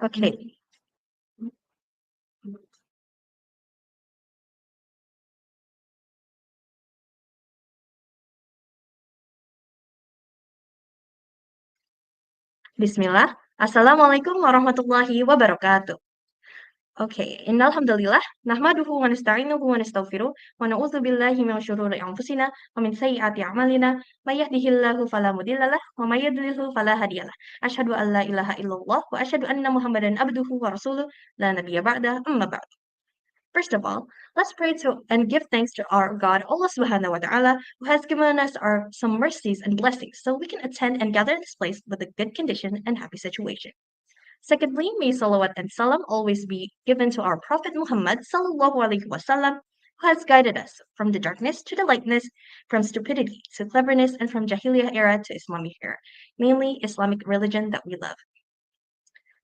Okay. Bismillah. Assalamualaikum warahmatullahi wabarakatuh. Okay. Innal hamdalillah nahmaduhu wa nasta'inuhu wa nastaghfiruh wa na'udzu billahi min syururi anfusina wa min sayyiati a'malina may yahdihillahu fala mudhillalah wa may yudlilhu fala hadiyalah. Asyhadu an la ilaha illallah wa asyhadu anna Muhammadan abduhu wa rasuluh la nabiyya ba'da amma ba'd. First of all, let's pray to and give thanks to our God, Allah subhanahu wa ta'ala, who has given us some mercies and blessings so we can attend and gather in this place with a good condition and happy situation. Secondly, may salawat and salam always be given to our Prophet Muhammad sallallahu alaihi wasallam, who has guided us from the darkness to the lightness, from stupidity to cleverness, and from Jahiliyyah era to Islamic era, mainly Islamic religion that we love.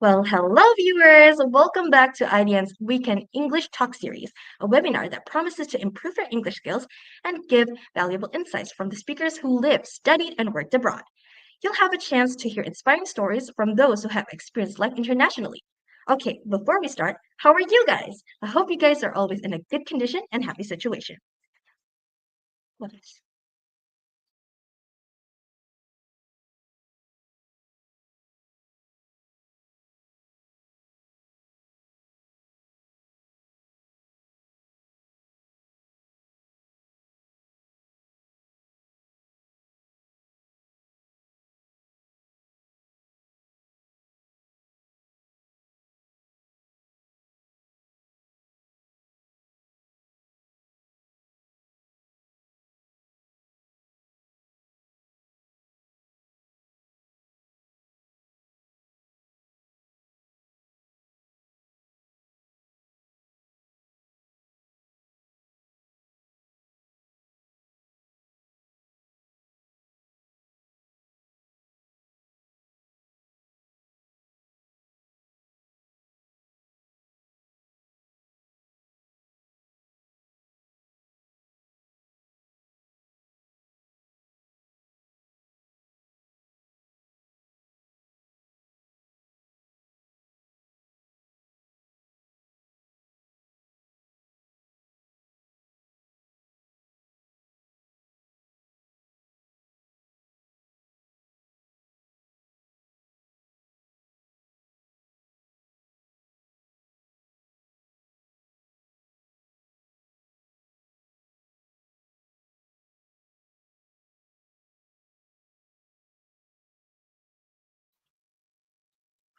Well, hello viewers! Welcome back to IDN's Weekend English Talk series, a webinar that promises to improve your English skills and give valuable insights from the speakers who lived, studied, and worked abroad. You'll have a chance to hear inspiring stories from those who have experienced life internationally. Okay, before we start, how are you guys? I hope you guys are always in a good condition and happy situation. What is?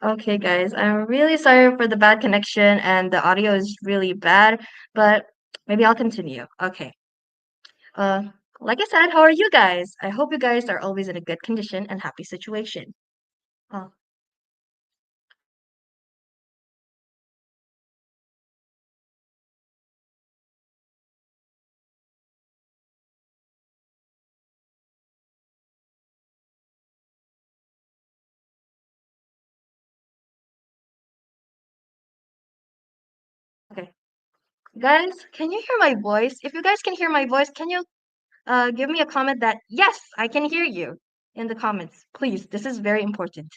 Okay, guys, I'm really sorry for the bad connection and the audio is really bad, but maybe I'll continue. Okay. Uh, like I said, how are you guys? I hope you guys are always in a good condition and happy situation. Oh, okay. Guys, can you hear my voice? If you guys can hear my voice, can you give me a comment that yes, I can hear you in the comments, please. This is very important.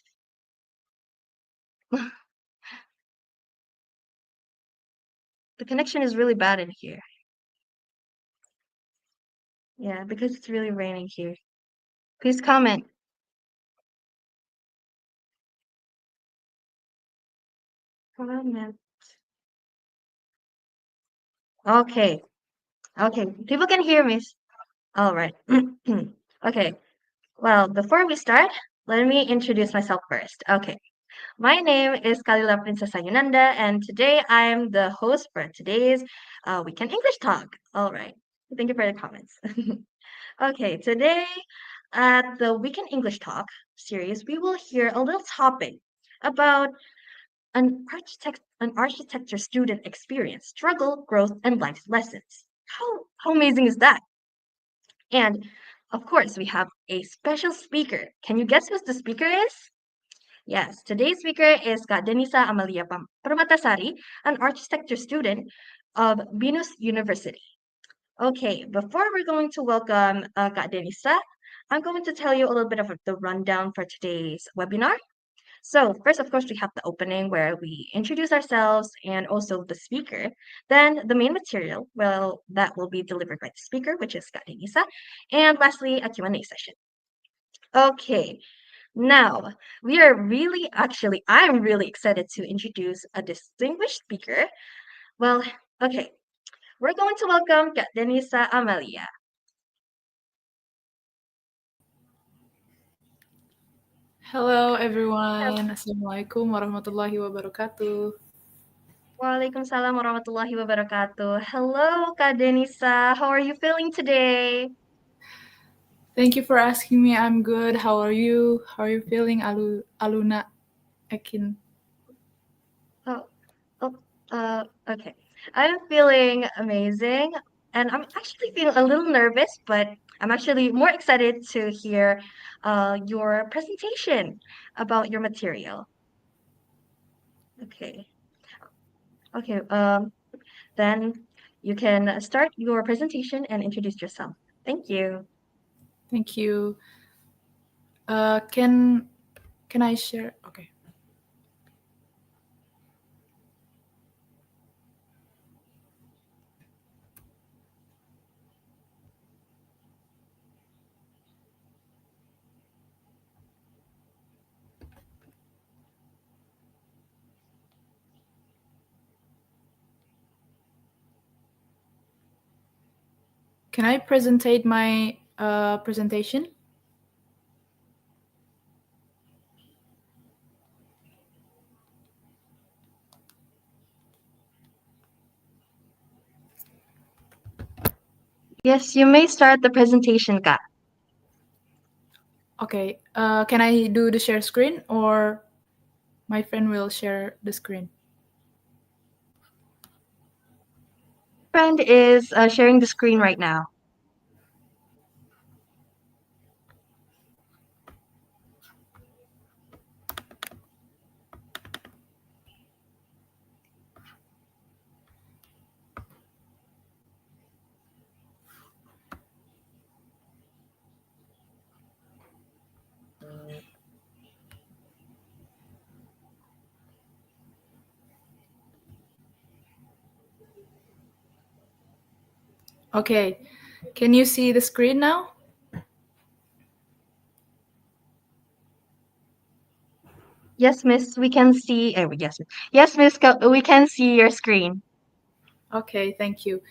The connection is really bad in here. Yeah, because it's really raining here. Please comment. Comment. Okay. Okay. People can hear me. All right. Okay. Well, before we start, let me introduce myself first. Okay. My name is Kalila Princess Yunanda, and today I'm the host for today's Weekend English Talk. All right. Thank you for the comments. Okay, today at the Weekend English Talk series, we will hear a little topic about an architecture student experience, struggle, growth, and life lessons. How amazing is that? And of course, we have a special speaker. Can you guess who the speaker is? Yes, today's speaker is Kak Denisa Amalia Permatasari, an architecture student of Venus University. Okay, before we're going to welcome Kak Denisa, I'm going to tell you a little bit of the rundown for today's webinar. So first, of course, we have the opening where we introduce ourselves and also the speaker. Then the main material, well, that will be delivered by the speaker, which is Kak Denisa. And lastly, a Q&A session. Okay, now I'm really excited to introduce a distinguished speaker. Well, okay, we're going to welcome Kak Denisa Amalia. Hello everyone. Assalamualaikum warahmatullahi wabarakatuh. Waalaikumsalam warahmatullahi wabarakatuh. Hello, Kak Denisa. How are you feeling today? Thank you for asking me. I'm good. How are you? How are you feeling, Aluna Ekin? Oh, okay. I'm feeling amazing, and I'm actually feeling a little nervous, but I'm actually more excited to hear your presentation about your material. Okay. Okay. Then you can start your presentation and introduce yourself. Thank you. Thank you. Can I share? Okay. Can I presentate my presentation? Yes, you may start the presentation, Kak. Okay. Can I do the share screen or my friend will share the screen? Friend is sharing the screen right now. Okay. Can you see the screen now? Yes, miss, we can see. Yes, miss, we can see your screen. Okay, thank you.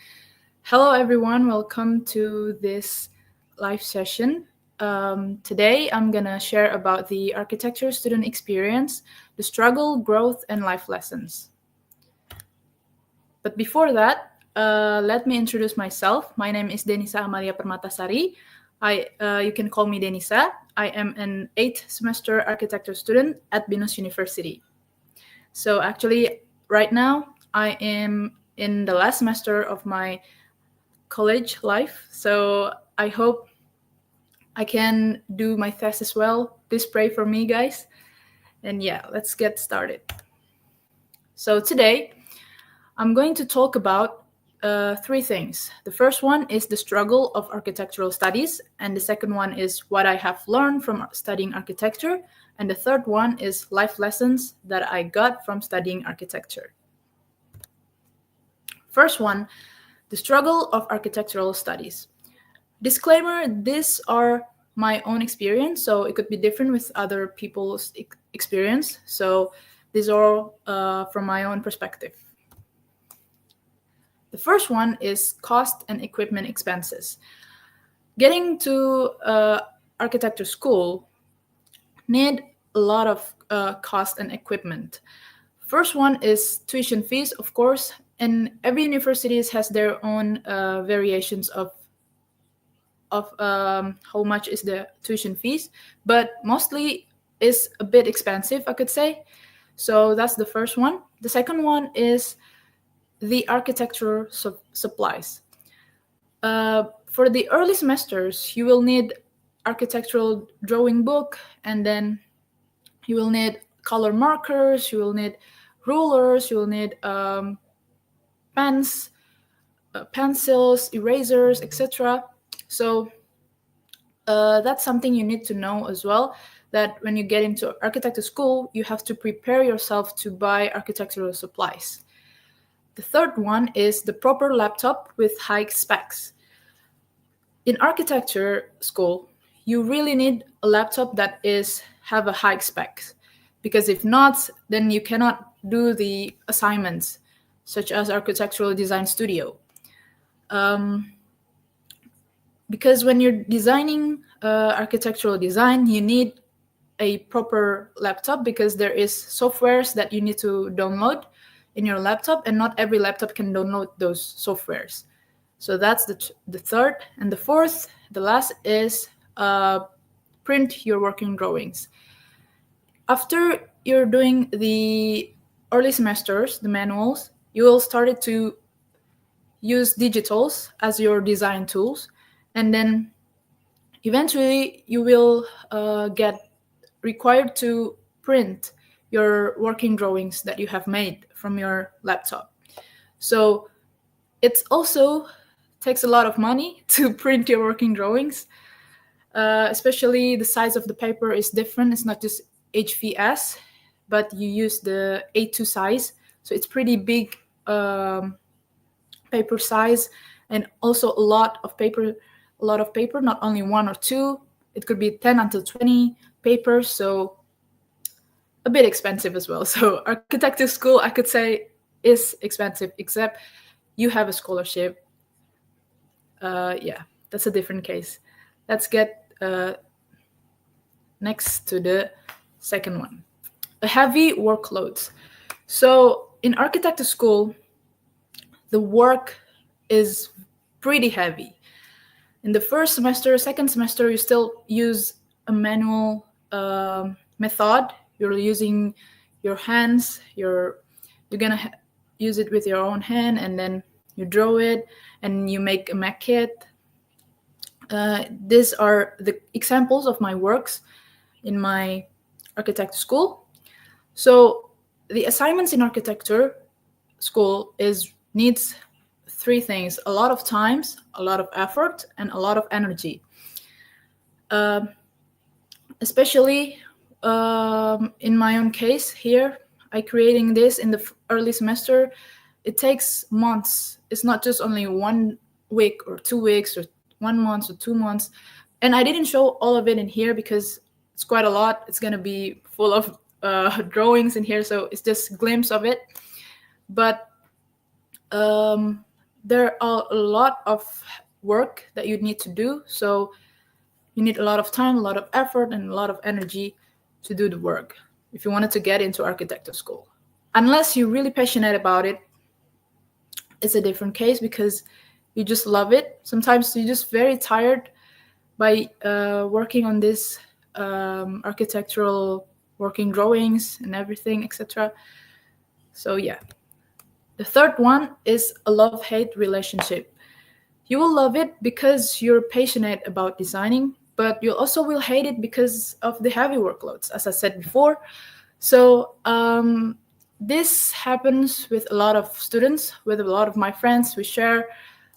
Hello, everyone. Welcome to this live session. Today, I'm going to share about the architecture student experience, the struggle, growth, and life lessons. But before that, let me introduce myself. My name is Denisa Amalia Permatasari. You can call me Denisa. I am an 8th semester architecture student at Binus University. So actually, right now, I am in the last semester of my college life. So I hope I can do my test as well. Please pray for me, guys. And yeah, let's get started. So today, I'm going to talk about three things. The first one is the struggle of architectural studies, and the second one is what I have learned from studying architecture, and the third one is life lessons that I got from studying architecture. First one, the struggle of architectural studies. Disclaimer, these are my own experience, so it could be different with other people's experience. So these are from my own perspective. The first one is cost and equipment expenses. Getting to architecture school need a lot of cost and equipment. First one is tuition fees, of course, and every university has their own variations of how much is the tuition fees, but mostly is a bit expensive, I could say. So that's the first one. The second one is the architecture supplies. For the early semesters, you will need architectural drawing book, and then you will need color markers, you will need rulers, you will need pens, pencils, erasers, etc. So that's something you need to know as well. that when you get into architecture school, you have to prepare yourself to buy architectural supplies. The third one is the proper laptop with high specs. In architecture school, you really need a laptop that have a high specs, because if not, then you cannot do the assignments such as architectural design studio. Because when you're designing architectural design, you need a proper laptop, because there is softwares that you need to download in your laptop, and not every laptop can download those softwares. So that's the third. And the fourth, the last, is print your working drawings. After you're doing the early semesters, the manuals, you will start to use digitals as your design tools, and then eventually you will get required to print your working drawings that you have made from your laptop. So it also takes a lot of money to print your working drawings, especially the size of the paper is different. It's not just HVS, but you use the A2 size, so it's pretty big paper size, and also a lot of paper, not only one or two. It could be 10 until 20 papers, so a bit expensive as well. So architecture school, I could say, is expensive, except you have a scholarship. Yeah, that's a different case. Let's get next to the second one. A heavy workload. So in architecture school, the work is pretty heavy. In the first semester, second semester, you still use a manual method. You're using your hands. You're gonna use it with your own hand, and then you draw it, and you make a maquette. These are the examples of my works in my architecture school. So the assignments in architecture school needs three things: a lot of times, a lot of effort, and a lot of energy. Especially in my own case here, I creating this in the early semester. It takes months. It's not just only 1 week or 2 weeks or 1 month or 2 months. And I didn't show all of it in here because it's quite a lot. It's going to be full of drawings in here, so it's just a glimpse of it. But there are a lot of work that you need to do. So you need a lot of time, a lot of effort, and a lot of energy to do the work if you wanted to get into architecture school. Unless you're really passionate about it, it's a different case, because you just love it. Sometimes you're just very tired by working on this architectural working drawings and everything, etc. So yeah. The third one is a love-hate relationship. You will love it because you're passionate about designing, but you also will hate it because of the heavy workloads, as I said before. So this happens with a lot of students, with a lot of my friends. We share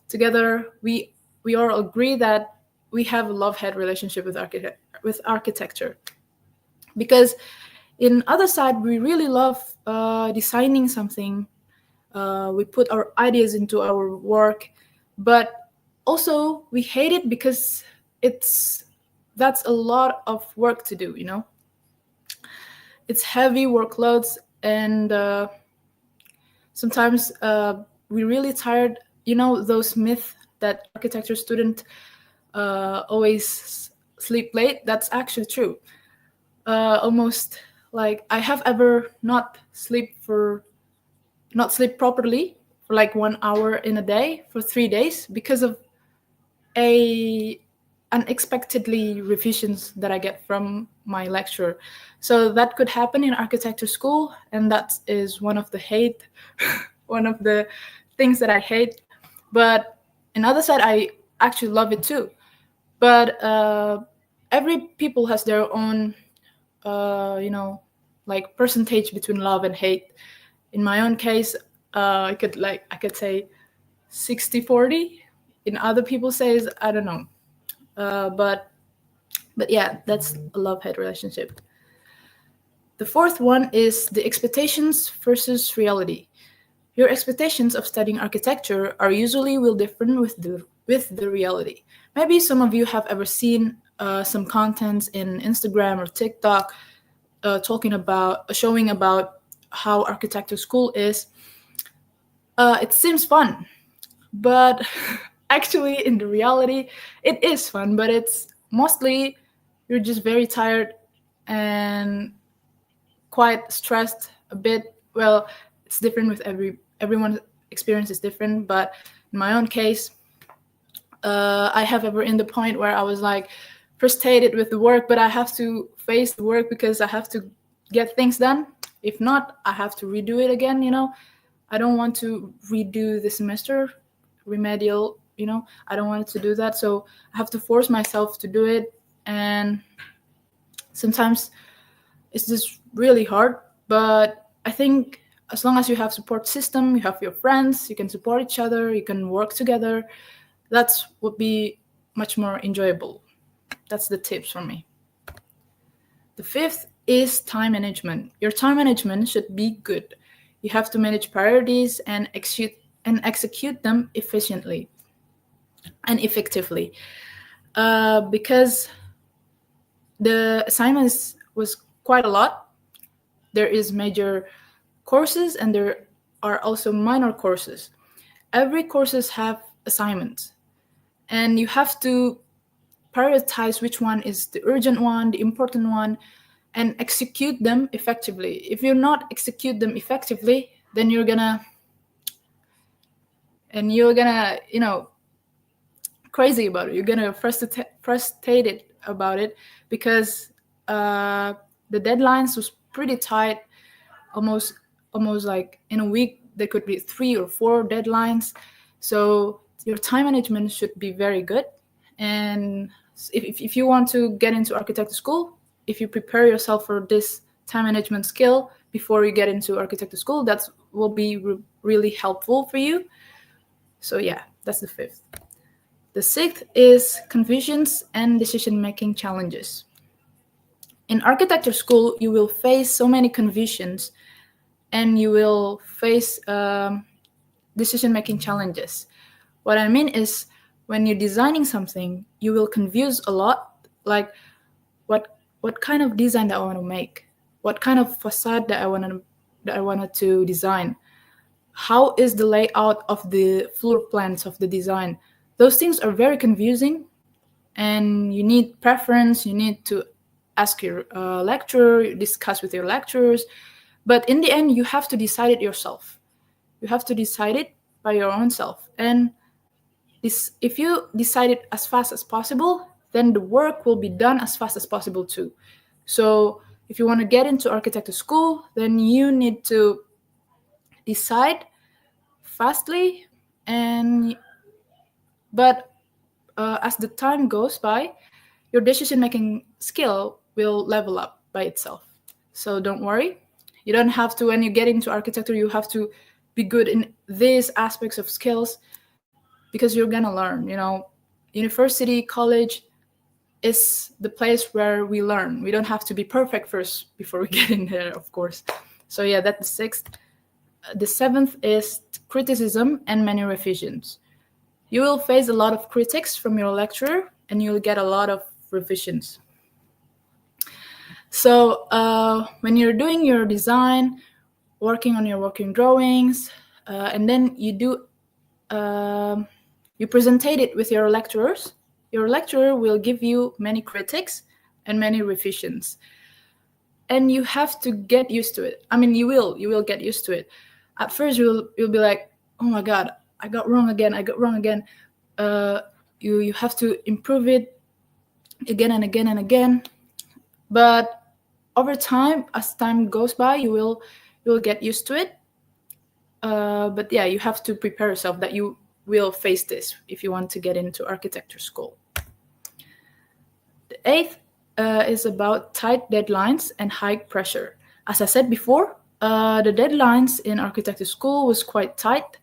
together. We all agree that we have a love-hate relationship with architecture, because in other side we really love designing something. We put our ideas into our work, but also we hate it because that's a lot of work to do, It's heavy workloads, and sometimes we're really tired. Those myths that architecture students always sleep late, that's actually true. Almost like I have ever not sleep properly for like 1 hour in a day for 3 days because of unexpectedly revisions that I get from my lecturer. So that could happen in architecture school, and that is one of the things that I hate. But another side, I actually love it too. But every people has their own, like percentage between love and hate. In my own case, I could say 60-40. In other people says, I don't know. But But yeah, that's a love-hate relationship. The fourth one is the expectations versus reality. Your expectations of studying architecture are usually will differ with the reality. Maybe some of you have ever seen some contents in Instagram or TikTok showing about how architecture school is. It seems fun, but actually in the reality, it is fun, but it's mostly you're just very tired and quite stressed a bit. Well, it's different with everyone's experience is different, but in my own case, I have ever in the point where I was like frustrated with the work, but I have to face the work because I have to get things done. If not, I have to redo it again. I don't want to redo the semester remedial. I don't want to do that, so I have to force myself to do it, and sometimes it's just really hard. But I think as long as you have support system, you have your friends, you can support each other, you can work together, that's would be much more enjoyable. That's the tips for me. The fifth is time management. Your time management should be good. You have to manage priorities and execute them efficiently and effectively, because the assignments was quite a lot. There is major courses and there are also minor courses. Every courses have assignments, and you have to prioritize which one is the urgent one, the important one, and execute them effectively. If you're not execute them effectively, then you're gonna crazy about it. You're gonna frustrated about it because the deadlines was pretty tight. Almost like in a week there could be 3 or 4 deadlines. So your time management should be very good. And if you want to get into architecture school, if you prepare yourself for this time management skill before you get into architecture school, that will be really helpful for you. So yeah, that's the fifth. The sixth is confusions and decision-making challenges. In architecture school, you will face so many confusions and you will face decision-making challenges. What I mean is, when you're designing something, you will confuse a lot, like what kind of design that I want to make, what kind of facade that I wanted to design, how is the layout of the floor plans of the design. Those things are very confusing, and you need preference. You need to ask your lecturer, discuss with your lecturers, but in the end, you have to decide it yourself. You have to decide it by your own self. And if you decide it as fast as possible, then the work will be done as fast as possible too. So if you want to get into architecture school, then you need to decide fastly. But as the time goes by, your decision-making skill will level up by itself. So don't worry. You don't have to, when you get into architecture, you have to be good in these aspects of skills, because you're gonna learn. University, college is the place where we learn. We don't have to be perfect first before we get in there, of course. So yeah, that's the sixth. The seventh is criticism and many revisions. You will face a lot of critics from your lecturer, and you'll get a lot of revisions. So when you're doing your design, working on your working drawings, and then you presentate it with your lecturers, your lecturer will give you many critics and many revisions. And you have to get used to it. I mean, you will get used to it. At first, you'll be like, oh my God, I got wrong again. You have to improve it again and again and again. But over time, as time goes by, you'll get used to it. But yeah, you have to prepare yourself that you will face this if you want to get into architecture school. The eighth is about tight deadlines and high pressure. As I said before, the deadlines in architecture school was quite tight.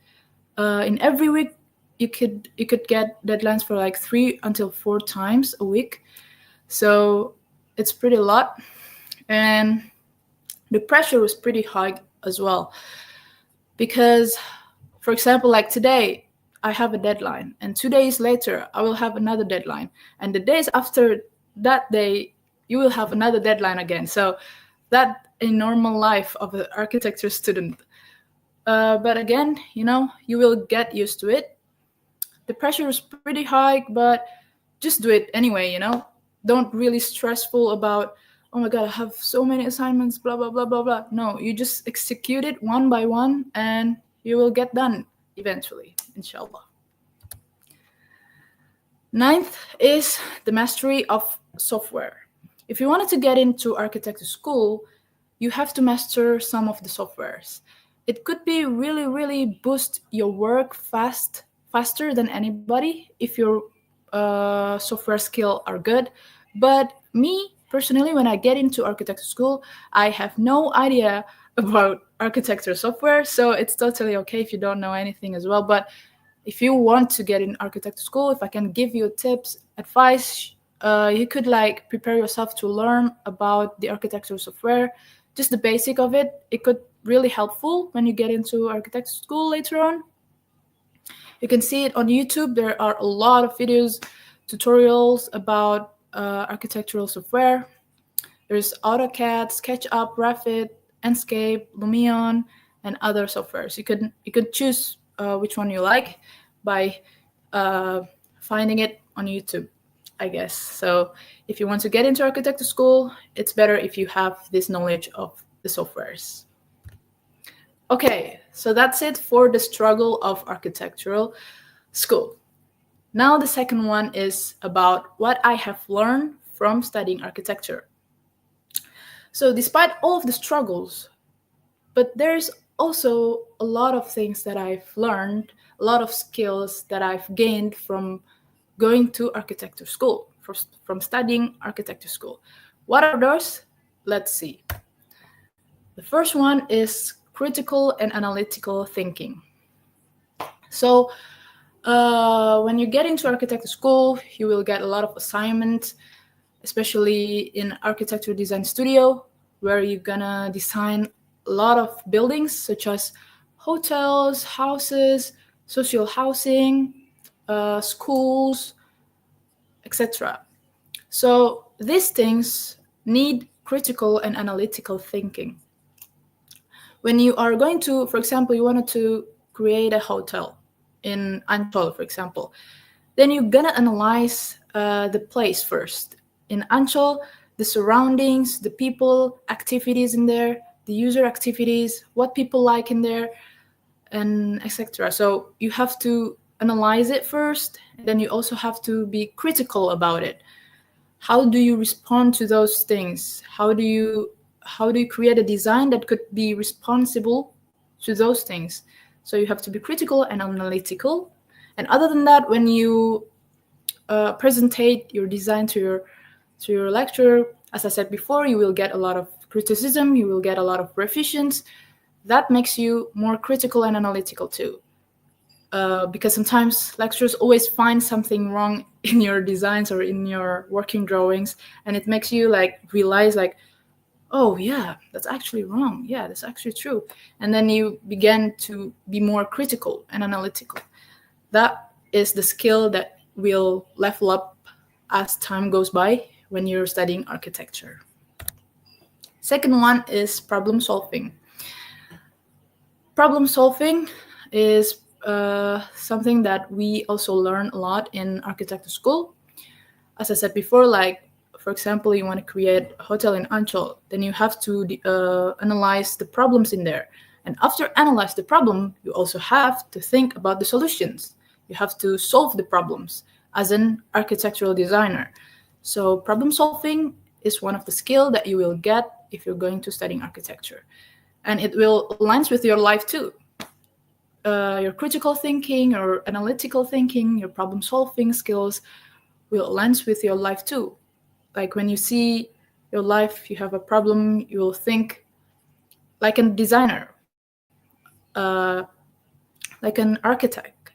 In every week, you could get deadlines for like 3 until 4 times a week. So it's pretty a lot. And the pressure was pretty high as well. Because, for example, like today, I have a deadline, and 2 days later, I will have another deadline. And the days after that day, you will have another deadline again. So that a normal life of an architecture student. But again, you will get used to it. The pressure is pretty high, but just do it anyway. Don't really stressful about, oh my god, I have so many assignments, blah blah blah blah blah. No, you just execute it one by one and you will get done eventually, inshallah. Ninth is the mastery of software. If you wanted to get into architecture school, you have to master some of the softwares. It could be really, really boost your work faster than anybody if your software skill are good. But me personally, when I get into architecture school, I have no idea about architecture software, so it's totally okay if you don't know anything as well. But if you want to get in architecture school, if I can give you tips, advice, you could like prepare yourself to learn about the architecture software, just the basic of it. It could really helpful when you get into architecture school later on. You can see it on YouTube. There are a lot of videos, tutorials about architectural software. There's AutoCAD, SketchUp, Revit, Enscape, Lumion, and other softwares. You could choose which one you like by finding it on YouTube, I guess. So if you want to get into architecture school, it's better if you have this knowledge of the softwares. Okay, so that's it for the struggle of architectural school. Now the second one is about what I have learned from studying architecture. So despite all of the struggles, but there's also a lot of things that I've learned, a lot of skills that I've gained from going to architecture school, from studying architecture school. What are those? Let's see. The first one is critical and analytical thinking. So when you get into architecture school, you will get a lot of assignments, especially in architecture design studio, where you're gonna design a lot of buildings such as hotels, houses, social housing, schools, etc. So these things need critical and analytical thinking. When you are going to, for example, you wanted to create a hotel in Ancol, for example, then you're gonna analyze the place first. In Ancol, the surroundings, the people, activities in there, the user activities, what people like in there, and etc. So you have to analyze it first, and then you also have to be critical about it. How do you respond to those things? How do you create a design that could be responsible to those things? So you have to be critical and analytical. And other than that, when you presentate your design to your lecturer, as I said before, you will get a lot of criticism, you will get a lot of revisions. That makes you more critical and analytical too. Because sometimes lecturers always find something wrong in your designs or in your working drawings, and it makes you like realize like, oh yeah, that's actually wrong. Yeah, that's actually true. And then you begin to be more critical and analytical. That is the skill that will level up as time goes by when you're studying architecture. Second one is problem solving. Problem solving is something that we also learn a lot in architecture school. As I said before, like, for example, you want to create a hotel in Ancol, then you have to analyze the problems in there. And after analyze the problem, you also have to think about the solutions. You have to solve the problems as an architectural designer. So problem solving is one of the skills that you will get if you're going to studying architecture. And it will align with your life too. Your critical thinking, your analytical thinking, your problem solving skills will align with your life too. Like when you see your life, you have a problem, you will think like a designer, like an architect.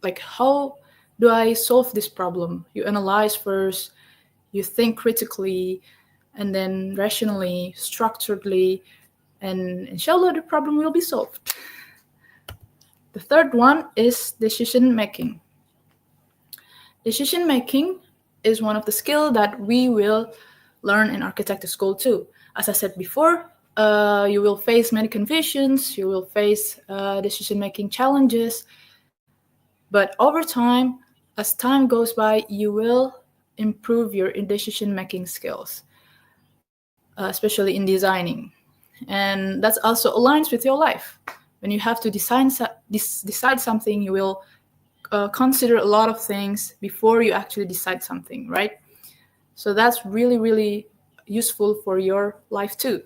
Like, how do I solve this problem? You analyze first, you think critically and then rationally, structuredly, and inshallah the problem will be solved. The third one is decision making. Decision making is one of the skills that we will learn in architecture school too. As I said before, you will face many confusions, you will face decision making challenges, but over time, as time goes by, you will improve your decision making skills, especially in designing. And that also aligns with your life. When you have to decide something, you will consider a lot of things before you actually decide something, right? So that's really, really useful for your life too.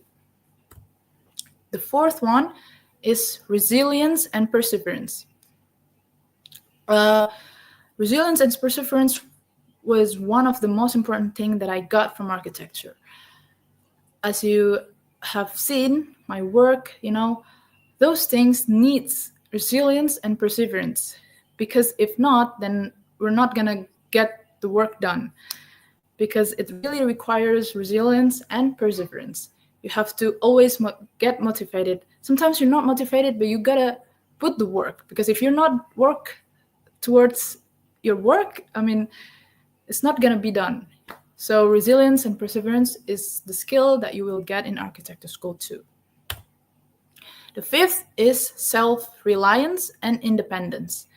The fourth one is resilience and perseverance. Resilience and perseverance was one of the most important things that I got from architecture. As you have seen my work, those things needs resilience and perseverance, because if not, then we're not gonna get the work done, because it really requires resilience and perseverance. You have to always get motivated. Sometimes you're not motivated, but you gotta put the work, because if you're not work towards your work, it's not gonna be done. So resilience and perseverance is the skill that you will get in architecture school too. The fifth is self-reliance and independence.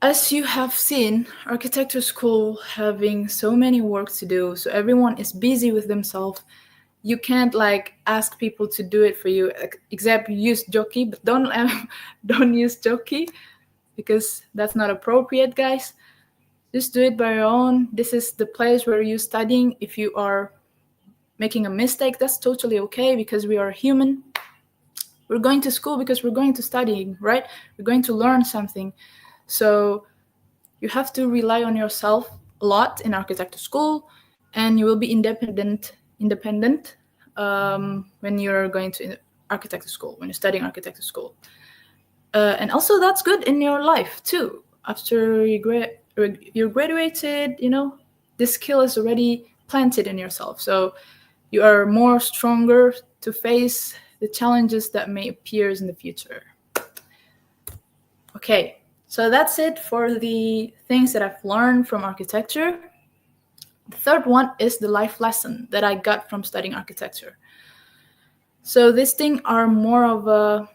As you have seen, architecture school having so many work to do, so everyone is busy with themselves. You can't ask people to do it for you, except use Joki, but don't use Joki, because that's not appropriate, guys. Just do it by your own. This is the place where you're studying. If you are making a mistake, that's totally okay, because we are human. We're going to school because we're going to study, right? We're going to learn something. So you have to rely on yourself a lot in architecture school, and you will be independent when you're going to architecture school, when you're studying architecture school. And also that's good in your life too. After you're graduated, this skill is already planted in yourself. So you are more stronger to face the challenges that may appear in the future. Okay, so that's it for the things that I've learned from architecture. The third one is the life lesson that I got from studying architecture. So these things are more of a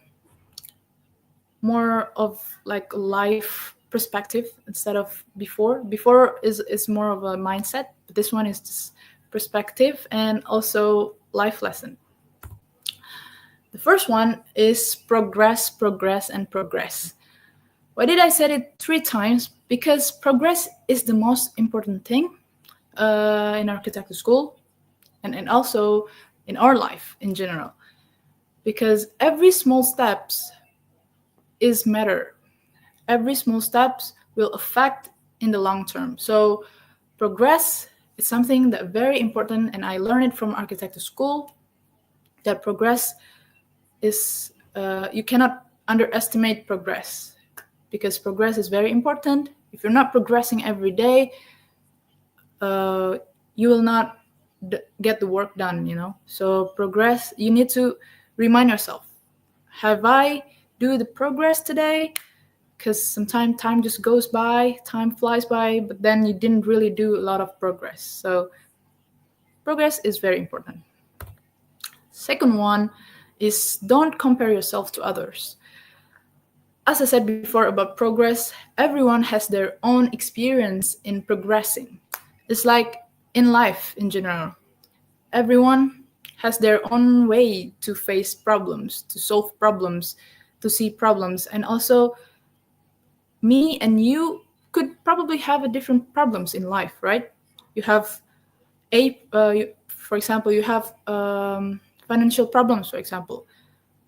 life perspective instead of before. Before is more of a mindset, but this one is just perspective and also life lesson. The first one is progress, and progress. Why did I say it 3 times? Because progress is the most important thing in architecture school and also in our life in general. Because every small steps is matter. Every small steps will affect in the long term. So progress is something that very important, and I learned it from architecture school, that progress is, you cannot underestimate progress, because progress is very important. If you're not progressing every day, you will not get the work done, So progress, you need to remind yourself, have I do the progress today? Because sometimes time just goes by, time flies by, but then you didn't really do a lot of progress. So progress is very important. Second one is don't compare yourself to others. As I said before about progress, everyone has their own experience in progressing. It's like in life in general. Everyone has their own way to face problems, to solve problems, to see problems. And also, me and you could probably have a different problems in life, right? You have for example, you have financial problems, for example.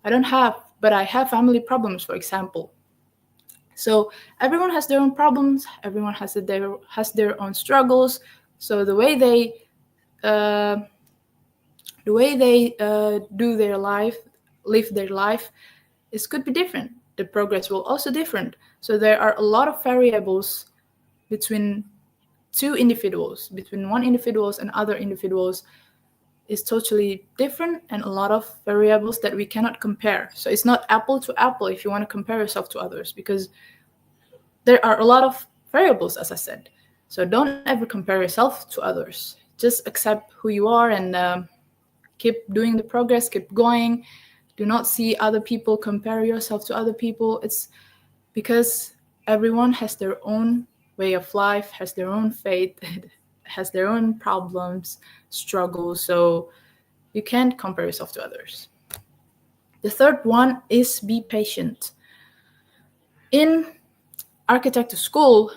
I don't have, but I have family problems, for example. So everyone has their own problems. Everyone has their own struggles. So the way they do their life, live their life, could be different. The progress will also different. So there are a lot of variables between two individuals, between one individuals and other individuals, is totally different, and a lot of variables that we cannot compare. So it's not apple to apple if you want to compare yourself to others, because there are a lot of variables, as I said. So don't ever compare yourself to others. Just accept who you are, and keep doing the progress, keep going. Do not see other people, compare yourself to other people. It's because everyone has their own way of life, has their own faith, has their own problems, struggles. So you can't compare yourself to others. The third one is be patient. In architecture school,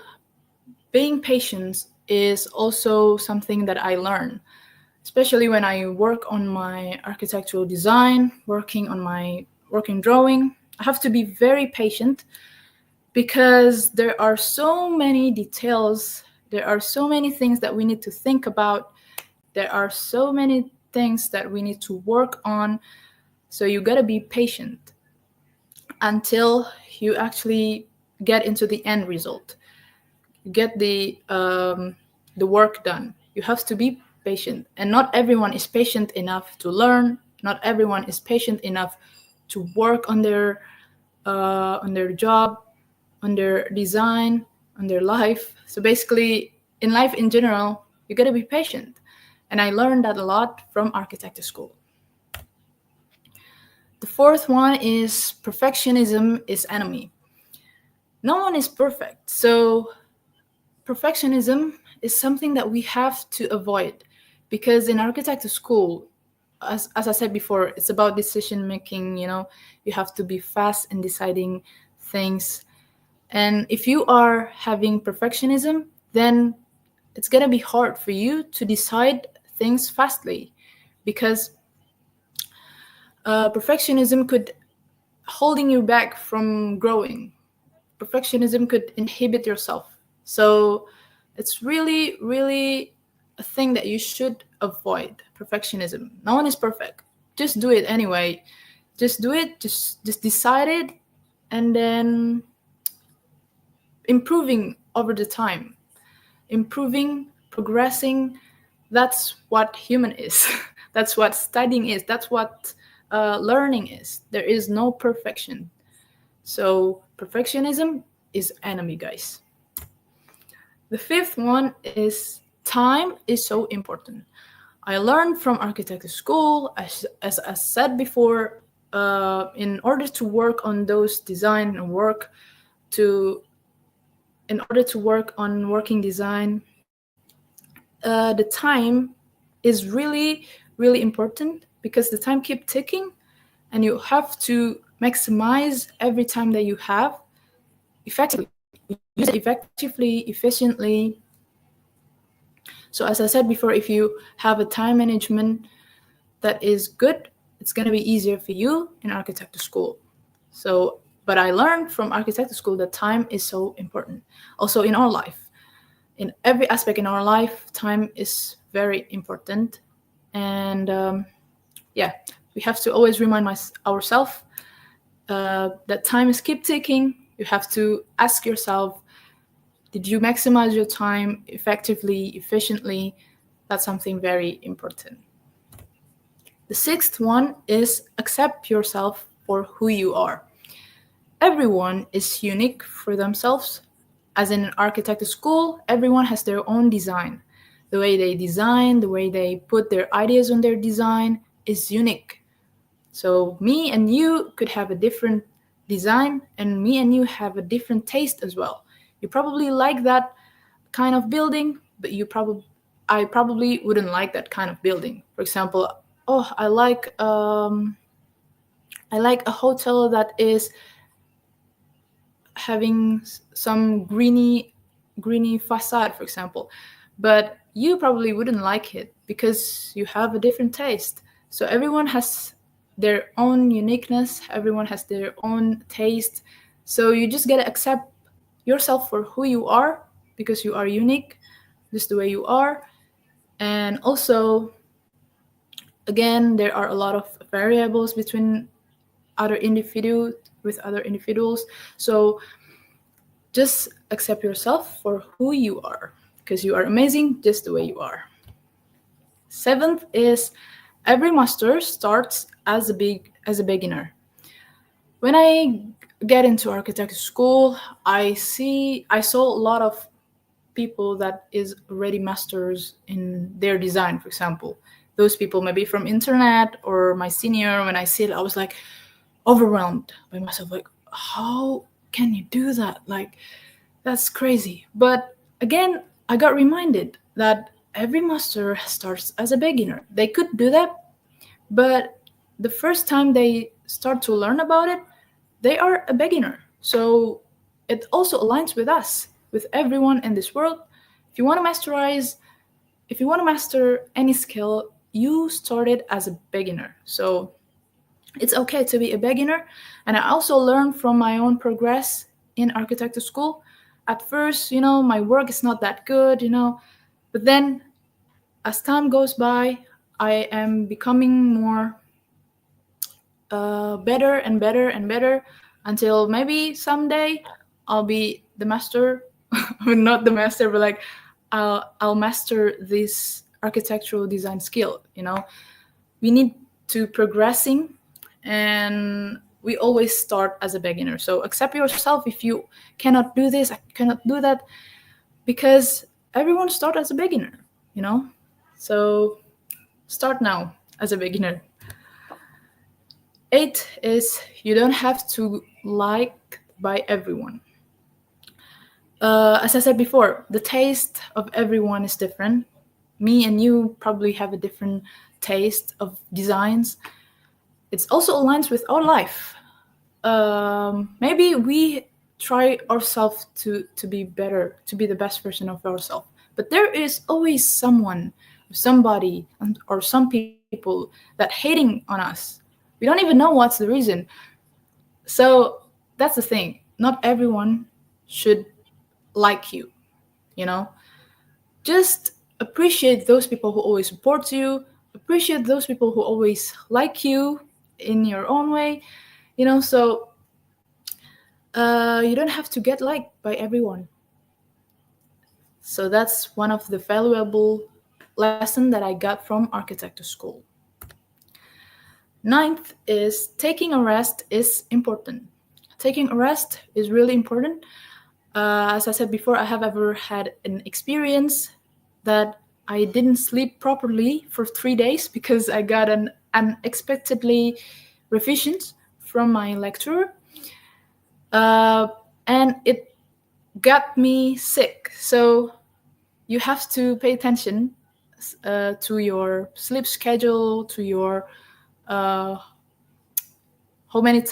being patient is also something that I learn, especially when I work on my architectural design, working drawing. I have to be very patient because there are so many details, there are so many things that we need to think about, there are so many things that we need to work on. So you gotta be patient until you actually get into the end result. You get the work done. You have to be patient, and not everyone is patient enough to learn. Not everyone is patient enough to work on their job, on their design, on their life. So basically, in life in general, you gotta be patient. And I learned that a lot from architecture school. The fourth one is perfectionism is enemy. No one is perfect, so perfectionism is something that we have to avoid, because in architecture school, as I said before, it's about decision making. You have to be fast in deciding things. And if you are having perfectionism, then it's going to be hard for you to decide things fastly, because perfectionism could holding you back from growing. Perfectionism could inhibit yourself. So it's really, really a thing that you should avoid, perfectionism. No one is perfect. Just do it anyway. Just do it, just decide it, and then improving over the time. Improving, progressing, that's what human is. That's what studying is. That's what learning is. There is no perfection. So perfectionism is enemy, guys. The fifth one is time is so important. I learned from architecture school, as I said before, in order to work on those design and in order to work on working design, the time is really, really important, because the time keeps ticking, and you have to maximize every time that you have effectively. Use it effectively, efficiently. So as I said before, if you have a time management that is good, it's going to be easier for you in architecture school. But I learned from architecture school that time is so important. Also in our life. In every aspect in our life, time is very important. And we have to always remind ourselves that time is keep ticking. You have to ask yourself, did you maximize your time effectively, efficiently? That's something very important. The sixth one is accept yourself for who you are. Everyone is unique for themselves. As in an architecture school, everyone has their own design. The way they design, the way they put their ideas on their design is unique. So me and you could have a different design, and me and you have a different taste as well. You probably like that kind of building, but I probably wouldn't like that kind of building. For example, I like a hotel that is having some greeny facade, for example, but you probably wouldn't like it because you have a different taste. So everyone has their own uniqueness, everyone has their own taste. So you just gotta accept yourself for who you are, because you are unique, just the way you are. And also, again, there are a lot of variables between other individuals. So just accept yourself for who you are. because you are amazing just the way you are. 7th is every master starts as a beginner. When I get into architecture school, I saw a lot of people that is already masters in their design, for example. Those people maybe from internet or my senior, when I see it, I was like overwhelmed by myself, like, how can you do that? Like, that's crazy. But again, I got reminded that every master starts as a beginner. They could do that, but the first time they start to learn about it, they are a beginner. So it also aligns with us, with everyone in this world. If you want to master any skill, you started as a beginner. So it's okay to be a beginner. And I also learned from my own progress in architecture school. At first, my work is not that good, but then as time goes by, I am becoming more better and better and better until maybe someday I'll be the master. Not the master, but like I'll master this architectural design skill. We need to progressing, and we always start as a beginner. So accept yourself if you cannot do this, I cannot do that, because everyone starts as a beginner. So start now as a beginner. 8 is you don't have to like by everyone. As I said before, the taste of everyone is different. Me and you probably have a different taste of designs. It also aligns with our life. Maybe we try ourselves to be better, to be the best version of ourselves. But there is always someone, somebody, or some people that hating on us. We don't even know what's the reason. So that's the thing. Not everyone should like you, Just appreciate those people who always support you. Appreciate those people who always like you in your own way, So you don't have to get liked by everyone. So that's one of the valuable lessons that I got from architecture school. 9th is taking a rest is important. Taking a rest is really important. As I said before, I have ever had an experience that I didn't sleep properly for 3 days because I got an unexpectedly revisions from my lecturer. And it got me sick. So you have to pay attention to your sleep schedule, to your how many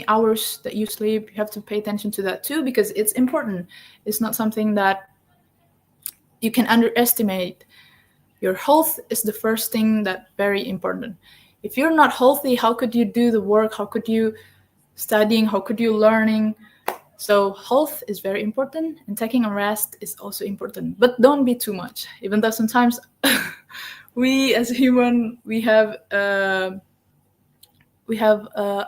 hours that you sleep. You have to pay attention to that too, because it's important. It's not something that you can underestimate. Your health is the first thing that's very important. If you're not healthy, how could you do the work? How could you studying? How could you learning? So health is very important, and taking a rest is also important. But don't be too much, even though sometimes we as a human, we have a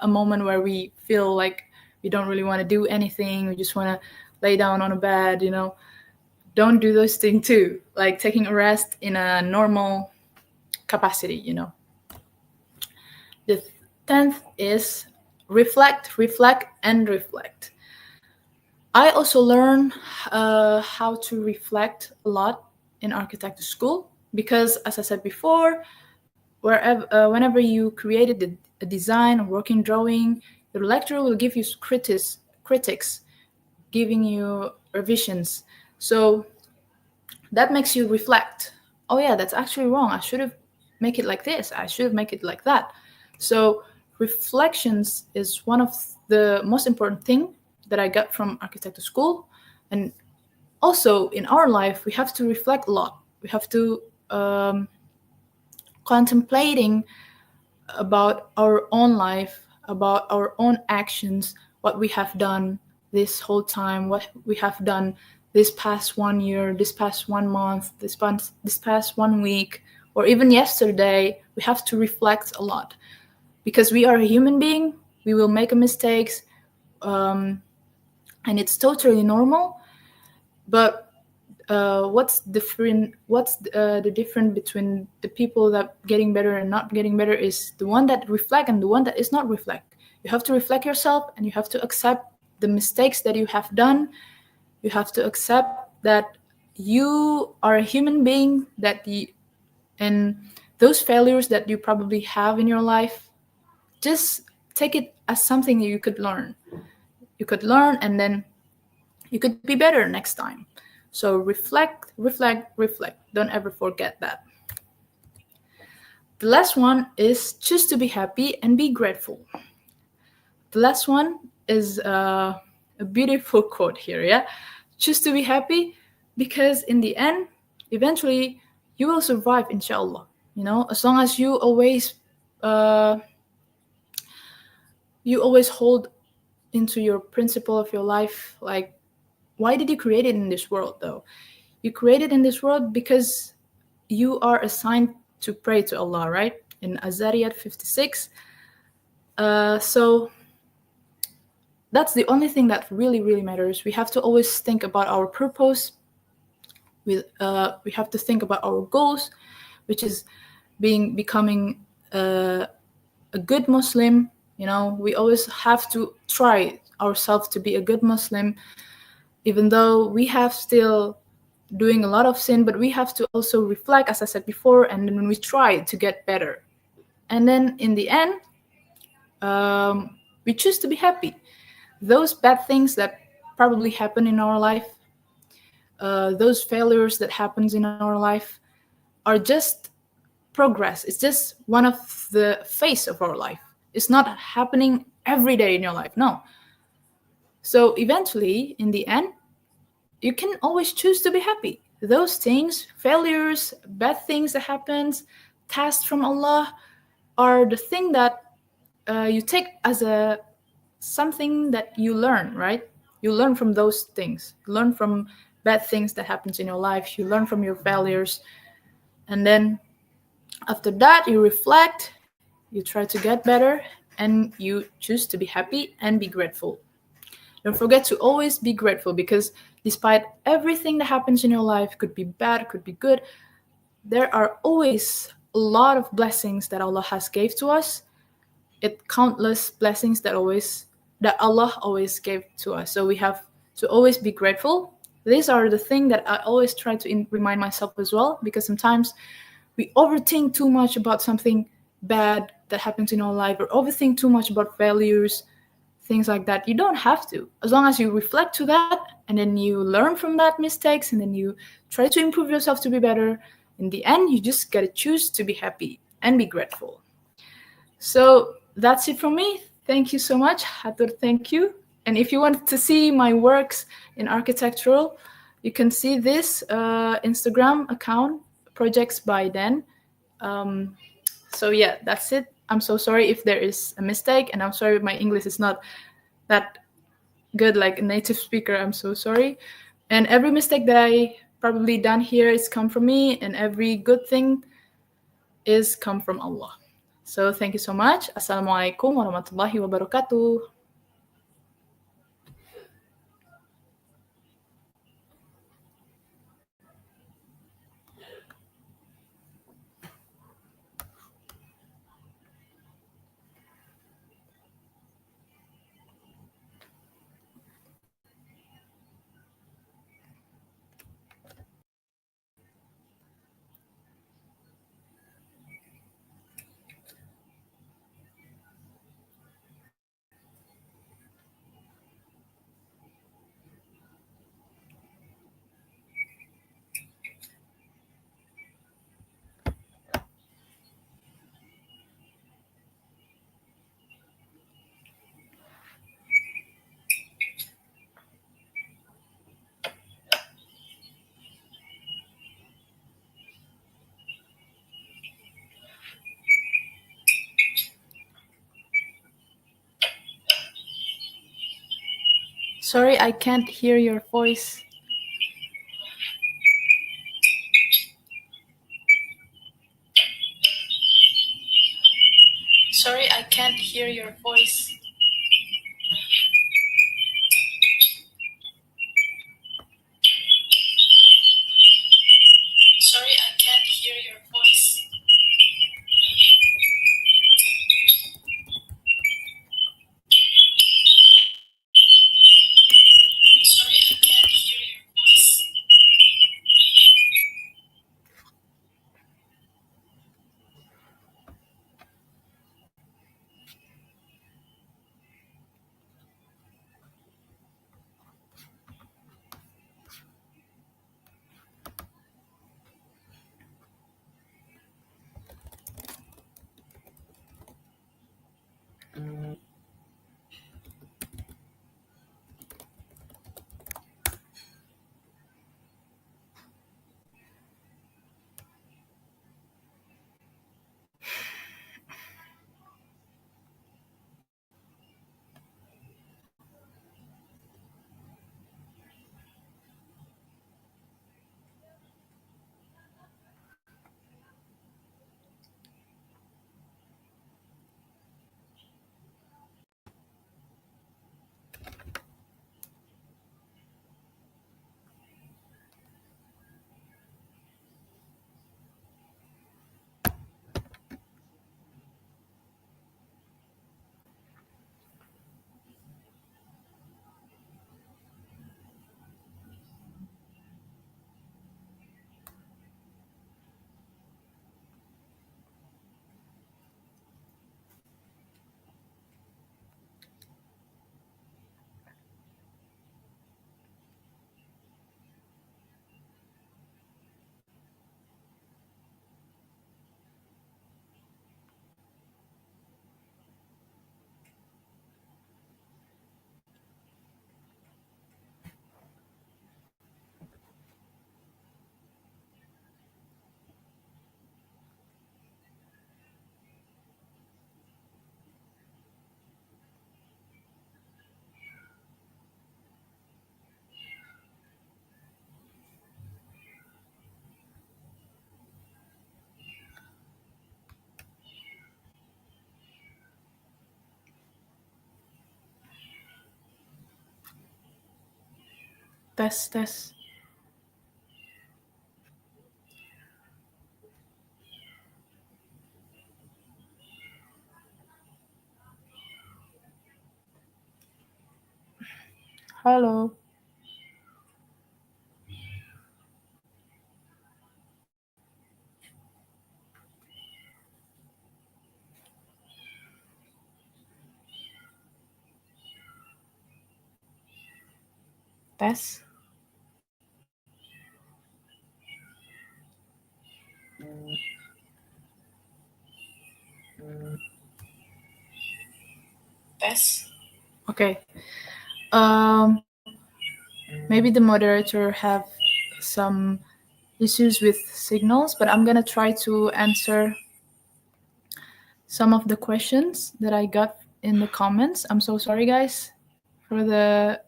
moment where we feel like we don't really want to do anything. We just want to lay down on a bed, Don't do those things too, like taking a rest in a normal capacity, The 10th is reflect, and reflect. I also learned how to reflect a lot in architecture school because, as I said before, whenever you created a design, a working drawing, your lecturer will give you critics, giving you revisions. So that makes you reflect. Oh yeah, that's actually wrong. I should have made it like this. I should have made it like that. So reflections is one of the most important thing that I got from architecture school. And also in our life, we have to reflect a lot. We have to contemplating about our own life, about our own actions, what we have done this whole time, what we have done this past 1 year, this past 1 month, this past 1 week, or even yesterday. We have to reflect a lot because we are a human being. We will make mistakes, and it's totally normal. But what's the difference between the people that getting better and not getting better is the one that reflect and the one that is not reflect. You have to reflect yourself, and you have to accept the mistakes that you have done. You have to accept that you are a human being, and those failures that you probably have in your life, just take it as something you could learn. You could learn, and then you could be better next time. So reflect, reflect, reflect. Don't ever forget that. The last one is choose to be happy and be grateful. The last one is a beautiful quote here, yeah? Choose to be happy because in the end, eventually, you will survive, inshallah. You know, as long as uh, you always hold into your principle of your life, like, why did you create it in this world, though? You created in this world because you are assigned to pray to Allah, right? In Azariyat 56. So that's the only thing that really, really matters. We have to always think about our purpose. We have to think about our goals, which is becoming a good Muslim. You know, we always have to try ourselves to be a good Muslim, even though we have still doing a lot of sin, but we have to also reflect, as I said before, and then when we try to get better. And then in the end, we choose to be happy. Those bad things that probably happen in our life, those failures that happens in our life, are just progress. It's just one of the phase of our life. It's not happening every day in your life. No. So eventually, in the end, you can always choose to be happy. Those things, failures, bad things that happens, tests from Allah, are the thing that you take as a something that you learn, right? You learn from those things. You learn from bad things that happens in your life. You learn from your failures, and then after that, you reflect. You try to get better, and you choose to be happy and be grateful. Don't forget to always be grateful, because despite everything that happens in your life, could be bad, could be good, there are always a lot of blessings that Allah has gave to us. It countless blessings that Allah always gave to us. So we have to always be grateful. These are the things that I always try to remind myself as well, because sometimes we overthink too much about something bad that happens in our life, or overthink too much about failures, things like that. You don't have to. As long as you reflect to that, and then you learn from that mistakes, and then you try to improve yourself to be better, in the end, you just gotta choose to be happy and be grateful. So that's it from me. Thank you so much. Hatur, thank you. And if you want to see my works in architectural, you can see this Instagram account, Projects by Dan. So yeah, that's it. I'm so sorry if there is a mistake, and I'm sorry if my English is not that good like a native speaker. I'm so sorry. And every mistake that I probably done here is come from me, and every good thing is come from Allah. So thank you so much. Assalamualaikum warahmatullahi wabarakatuh. Sorry, I can't hear your voice. Sorry, I can't hear your voice. Sorry, I can't hear your voice. Sorry, I can't hear your voice. Test, test. Hello. Test. Test. Okay. Maybe the moderator have some issues with signals, but I'm gonna try to answer some of the questions that I got in the comments. I'm so sorry, guys, for the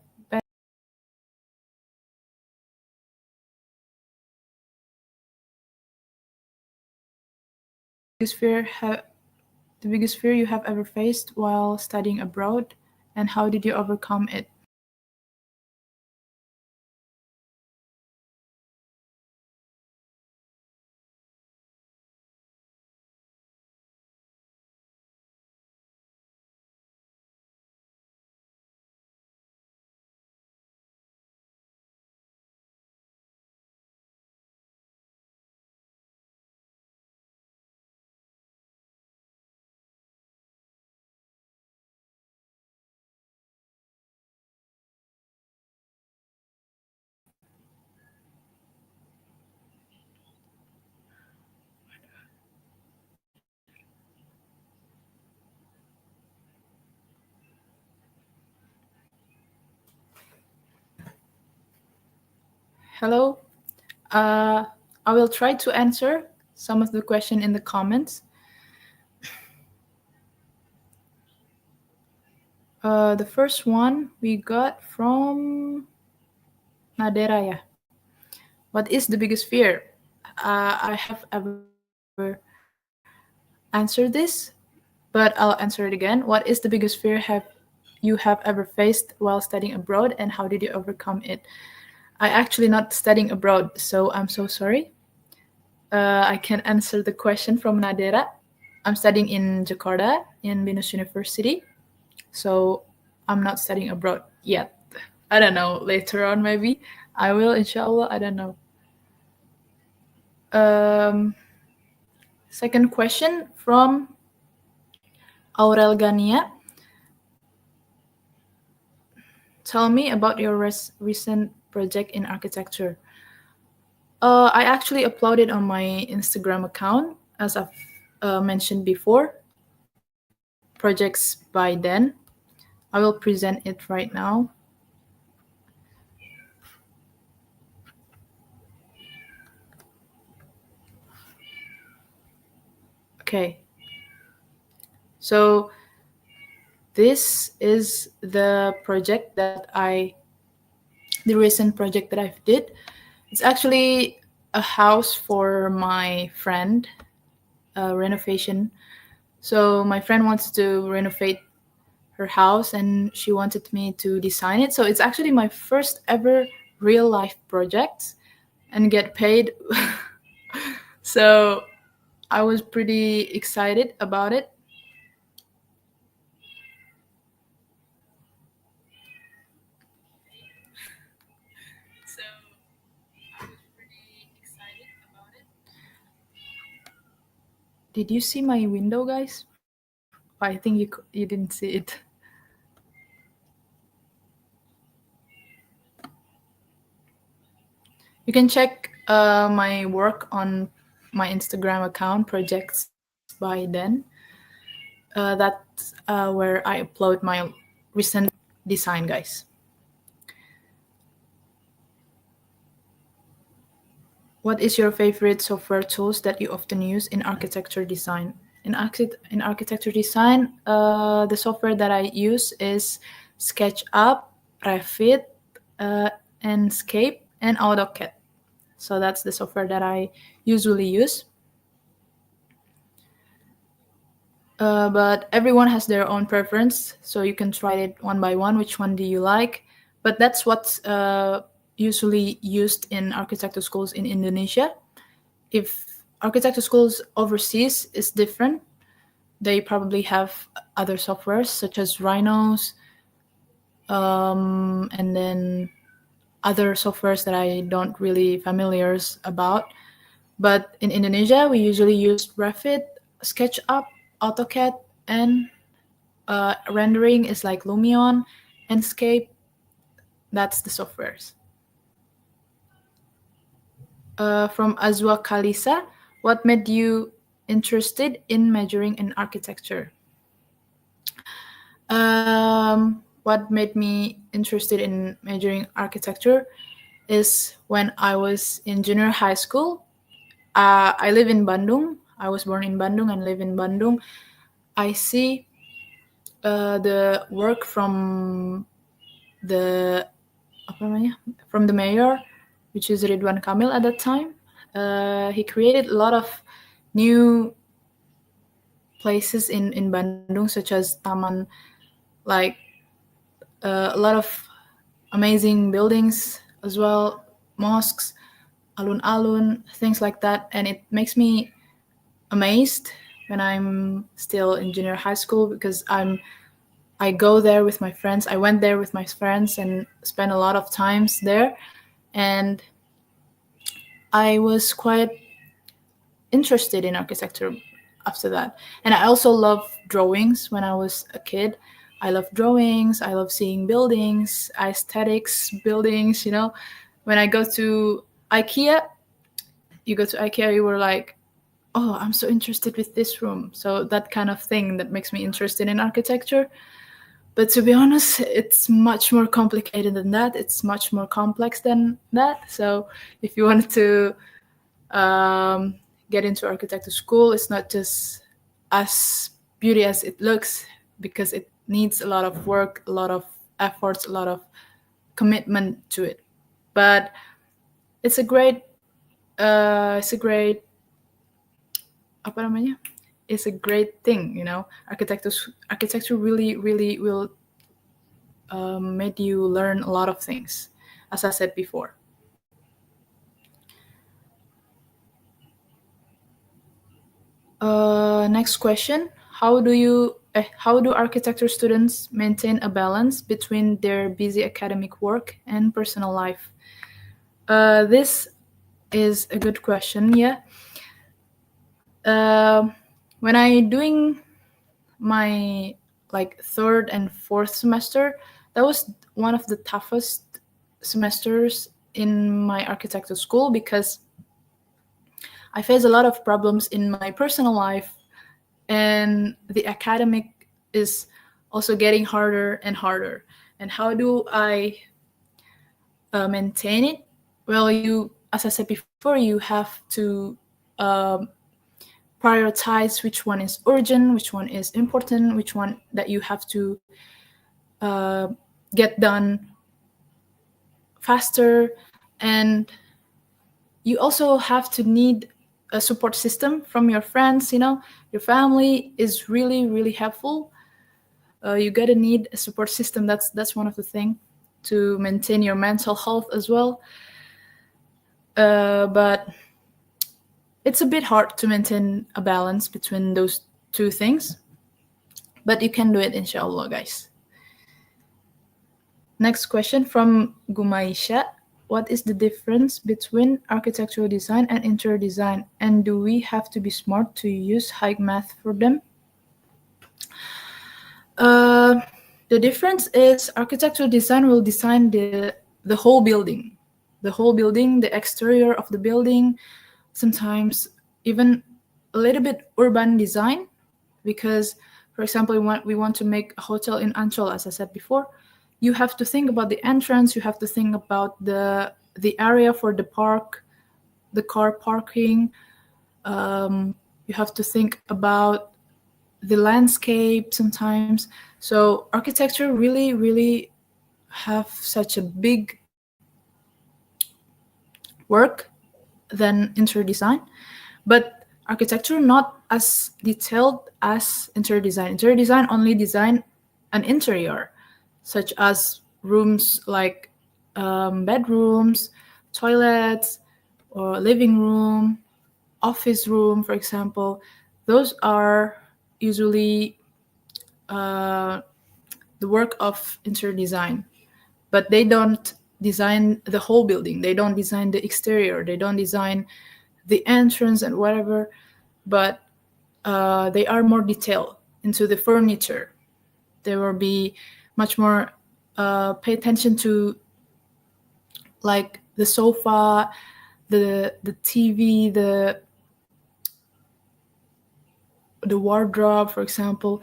biggest fear the biggest fear you have ever faced while studying abroad, and how did you overcome it? Hello. I will try to answer some of the question in the comments. The first one we got from Naderaya. What is the biggest fear? I have ever answered this, but I'll answer it again. What is the biggest fear you have ever faced while studying abroad, and how did you overcome it? I actually not studying abroad, so I'm so sorry. I can answer the question from Nadera. I'm studying in Jakarta in Binus University. So I'm not studying abroad yet. I don't know. Later on, maybe I will, inshallah. I don't know. Second question from Aurel Gania. Tell me about your recent project in architecture. I actually uploaded on my Instagram account, as I've mentioned before. Projects by then. I will present it right now. Okay. So this is the project the recent project that I've did. It's actually a house for my friend, renovation. So my friend wants to renovate her house and she wanted me to design it. So it's actually my first ever real life project and get paid. So I was pretty excited about it. Did you see my window, guys? I think you didn't see it. You can check my work on my Instagram account, Projects by Then. That's where I upload my recent design, guys. What is your favorite software tools that you often use in architecture design? In architecture design, the software that I use is SketchUp, Revit, Enscape, and AutoCAD. So that's the software that I usually use. But everyone has their own preference, so you can try it one by one. Which one do you like? But that's what's usually used in architecture schools in Indonesia. If architecture schools overseas is different, they probably have other softwares such as Rhinos, and then other softwares that I don't really familiar about. But in Indonesia, we usually use Revit, SketchUp, AutoCAD, and rendering is like Lumion, Enscape. That's the softwares. From Azwa Kalisa, what made you interested in majoring in architecture? What made me interested in majoring architecture is when I was in junior high school. I live in Bandung. I was born in Bandung and live in Bandung. I see the work from the mayor, which is Ridwan Kamil at that time. He created a lot of new places in Bandung, such as Taman, like a lot of amazing buildings as well, mosques, alun-alun, things like that. And it makes me amazed when I'm still in junior high school because I go there with my friends. I went there with my friends and spent a lot of times there. And I was quite interested in architecture after that. And I also love drawings when I was a kid. I love drawings. I love seeing buildings, aesthetics, buildings, When I go to IKEA, you were like, oh, I'm so interested with this room. So that kind of thing that makes me interested in architecture. But to be honest, it's much more complicated than that. It's much more complex than that. So if you wanted to get into architecture school, it's not just as beauty as it looks, because it needs a lot of work, a lot of efforts, a lot of commitment to it. But it's a great it's a great thing, Architecture really, really will make you learn a lot of things, as I said before. Next question: how do architecture students maintain a balance between their busy academic work and personal life? This is a good question. Yeah. When I doing my third and fourth semester, that was one of the toughest semesters in my architecture school because I faced a lot of problems in my personal life, and the academic is also getting harder and harder. And how do I maintain it? Well, as I said before, you have to um, prioritize which one is urgent, which one is important, which one that you have to uh, get done faster. And you also have to need a support system from your friends. Your family is really, really helpful. You gotta need a support system. That's one of the things to maintain your mental health as well. But it's a bit hard to maintain a balance between those two things. But you can do it, inshallah, guys. Next question from Gumaisha. What is the difference between architectural design and interior design? And do we have to be smart to use high math for them? The difference is architectural design will design the whole building. The exterior of the building, sometimes even a little bit urban design, because, for example, we want to make a hotel in Ancol, as I said before. You have to think about the entrance. You have to think about the area for the car parking. You have to think about the landscape sometimes. So architecture really, really have such a big work than interior design, but architecture not as detailed as interior design. Interior design only design an interior, such as rooms like bedrooms, toilets, or living room, office room, for example. Those are usually the work of interior design, but they don't design the whole building. They don't design the exterior. They don't design the entrance and whatever, but they are more detailed into the furniture. There will be much more pay attention to like the sofa, the TV, the wardrobe, for example.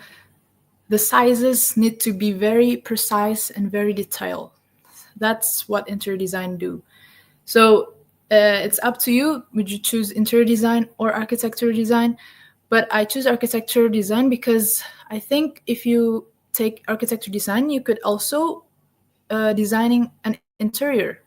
The sizes need to be very precise and very detailed. That's what interior design do. So it's up to you. Would you choose interior design or architecture design? But I choose architecture design because I think if you take architecture design, you could also designing an interior.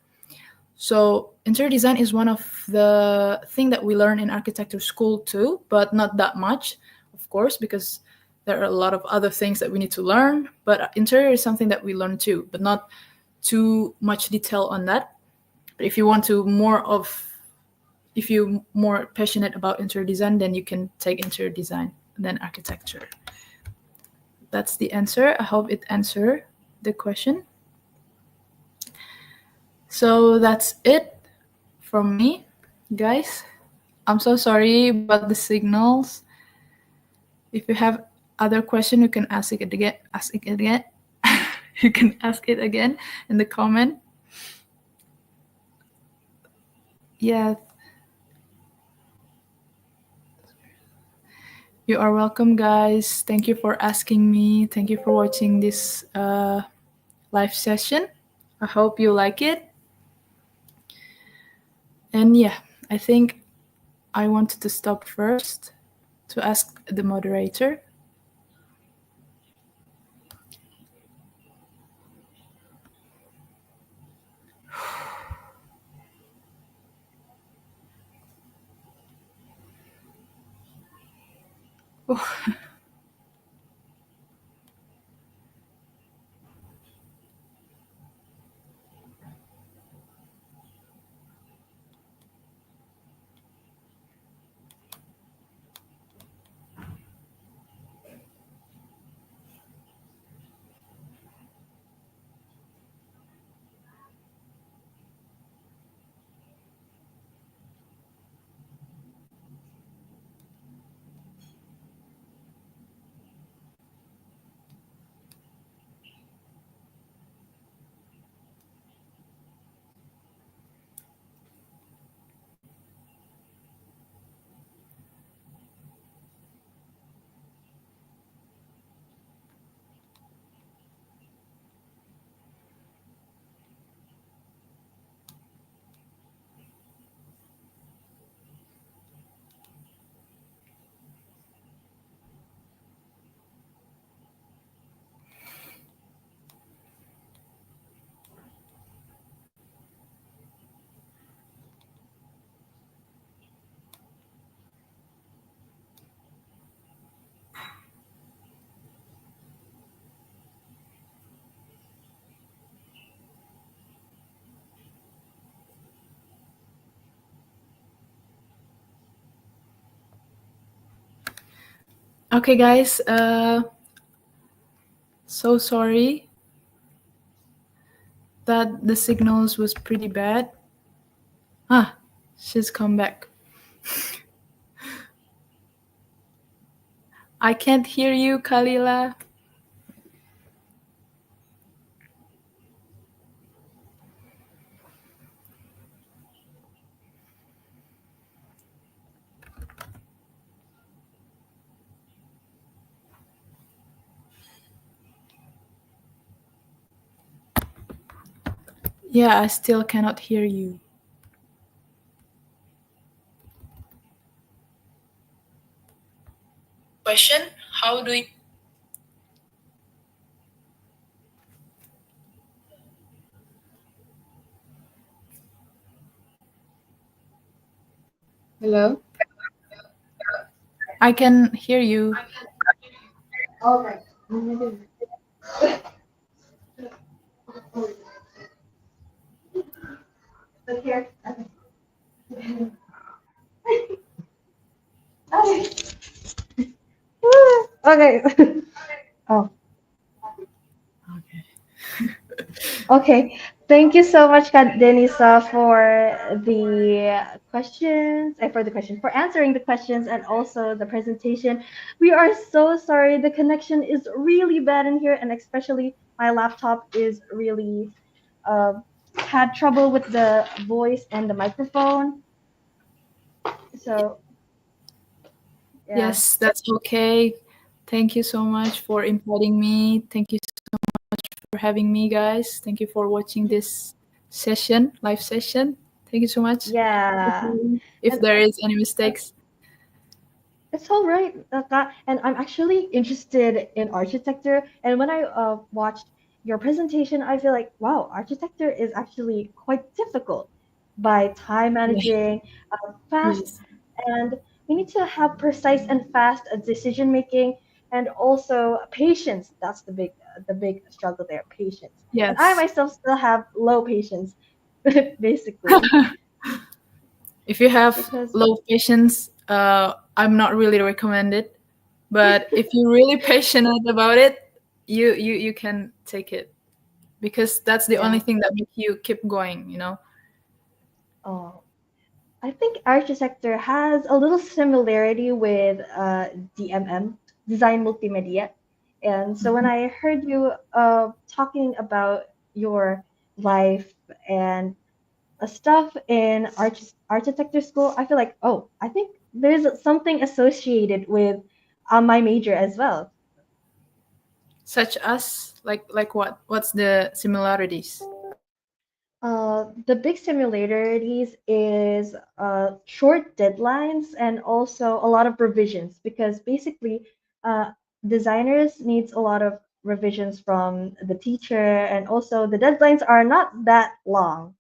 So interior design is one of the thing that we learn in architecture school too, but not that much, of course, because there are a lot of other things that we need to learn. But interior is something that we learn too, but not too much detail on that. But if you want to if you're more passionate about interior design, then you can take interior design than architecture. That's the answer. I hope it answered the question. So that's it from me, guys. I'm so sorry about the signals. If you have other question, you can ask it again. You can ask it again in the comment. Yeah. You are welcome, guys. Thank you for asking me. Thank you for watching this live session. I hope you like it. And yeah, I think I wanted to stop first to ask the moderator. Okay, guys. So sorry that the signals was pretty bad. Ah, she's come back. I can't hear you, Kalila. Yeah, I still cannot hear you. Question: how do you... Hello? I can hear you. All right. Look here. Okay. Okay. Oh, Okay. okay. Thank you so much, Denisa, for the questions and for answering the questions and also the presentation. We are so sorry. The connection is really bad in here, and especially my laptop is really uh, had trouble with the voice and the microphone. So yeah. Yes, that's okay. Thank you so much for inviting me. Thank you so much for having me, guys. Thank you for watching this session, live session. Thank you so much. Yeah. If And there is any mistakes. it's all right. And I'm actually interested in architecture. And when I watched your presentation, I feel like, wow, architecture is actually quite difficult by time Yeah. managing, fast, Yes. and we need to have precise and fast decision making, and also patience. That's the big struggle there, patience. And I Yes. myself still have low patience, basically, If you have because low patience, I'm not really recommended. But if you're really passionate about it, you can take it because that's the only yeah. thing that makes you keep going. Oh, I think architecture has a little similarity with DMM, design multimedia. And so when Mhm. I heard you talking about your life and stuff in architecture school, I feel like, oh, I think there's something associated with my major as well. Such as like what? What's the similarities? The big similarities is short deadlines and also a lot of revisions because basically uh, designers needs a lot of revisions from the teacher and also the deadlines are not that long.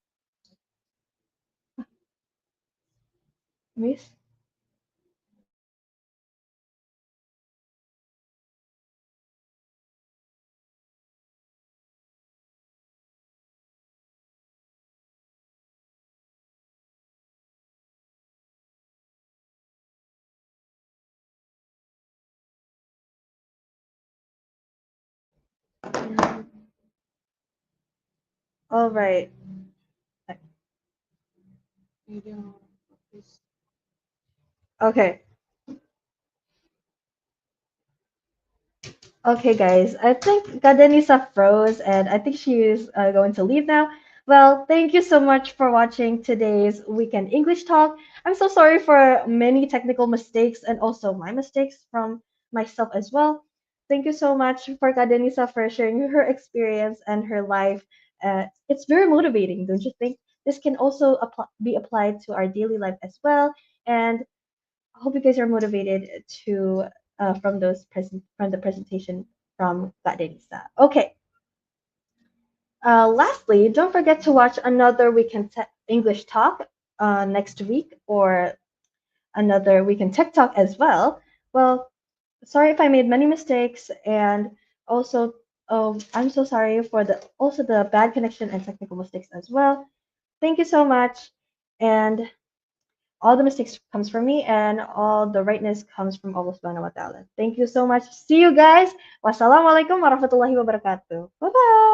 Miss? All right. Okay. Okay, guys. I think Gadenisa froze, and I think she is going to leave now. Well, thank you so much for watching today's Weekend English Talk. I'm so sorry for many technical mistakes and also my mistakes from myself as well. Thank you so much for Gadenisa for sharing her experience and her life. It's very motivating, don't you think? This can also be applied to our daily life as well. And I hope you guys are motivated to from the presentation from Gadenisa. Okay. Lastly, don't forget to watch another Weekend English Talk next week or another Weekend Tech Talk as well. Well, sorry if I made many mistakes and also I'm so sorry for the bad connection and technical mistakes as well. Thank you so much and all the mistakes comes from me, and all the rightness comes from Allah Subhanahu wa Taala. Thank you so much. See you guys. Wassalamualaikum warahmatullahi wabarakatuh. Bye bye.